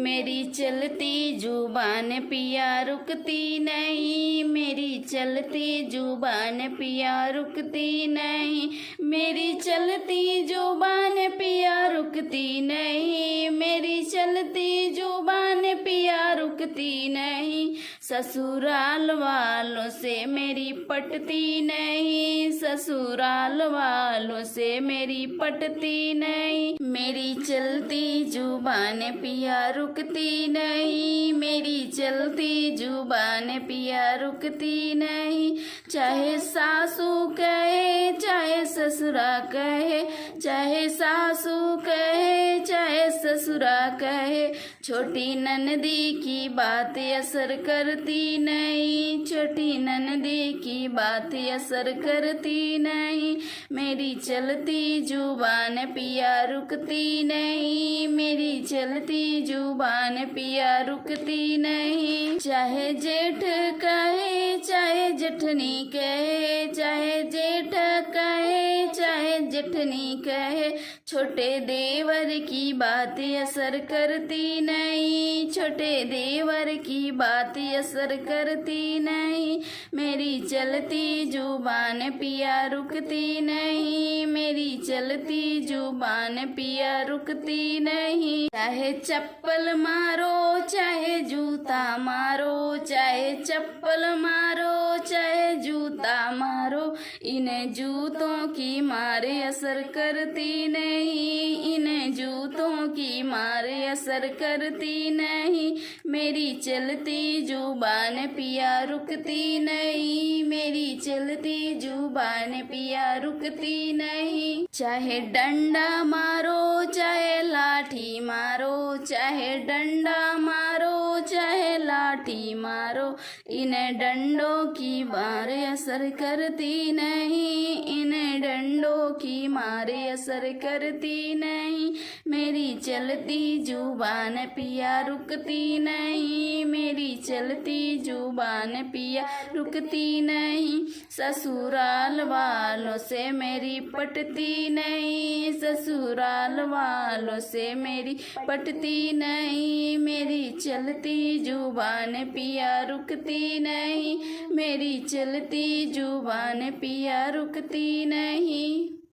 मेरी चलती जुबान पिया रुकती नहीं, मेरी चलती जुबान पिया रुकती नहीं, मेरी चलती जुबान पिया रुकती नहीं, मेरी चलती जुबान पिया रुकती नहीं। ससुराल वालों से मेरी पटती नहीं, ससुराल वालों से मेरी पटती नहीं, मेरी चलती जुबान पिया रुकती नहीं, मेरी चलती जुबान पिया रुकती नहीं। चाहे सासू कहे चाहे ससुरा कहे, चाहे सासू कहे चाहे ससुरा कहे, छोटी ननदी की बात असर करती नहीं, छोटी ननदी की बात असर करती नहीं। मेरी चलती जुबान पिया रुकती नहीं, मेरी चलती जुबान पिया रुकती नहीं। चाहे जेठ कहे चाहे जेठनी कहे, चाहे जेठ कहे चाहे जेठनी कहे, छोटे देवर की बात असर करती नहीं, छोटे देवर की बात असर करती नहीं। मेरी चलती जुबान पिया रुकती नहीं, मेरी चलती जुबान पिया रुकती नहीं। चाहे चप्पल मारो चाहे जूता मारो, चाहे चप्पल मारो चाहे जूता मारो, इन जूतों की मारे असर करती नहीं, इन जूतों की मारे असर करती नहीं। मेरी चलती जुबान पिया रुकती नहीं, मेरी चलती जुबान पिया रुकती नहीं। चाहे डंडा मारो चाहे लाठी मारो, चाहे डंडा मारो चाहे लाठी मारो, इन डंडों की मारे असर करती नहीं, इन डंडों की मारे असर करती नहीं। मेरी चलती जुबान पिया रुकती नहीं, मेरी चलती जुबान पिया रुकती नहीं। ससुराल वालों से मेरी पटती नहीं, ससुराल वालों से मेरी पटती नहीं, मेरी चलती जुबान पिया रुकती नहीं, मेरी चलती जुबान पिया रुकती नहीं।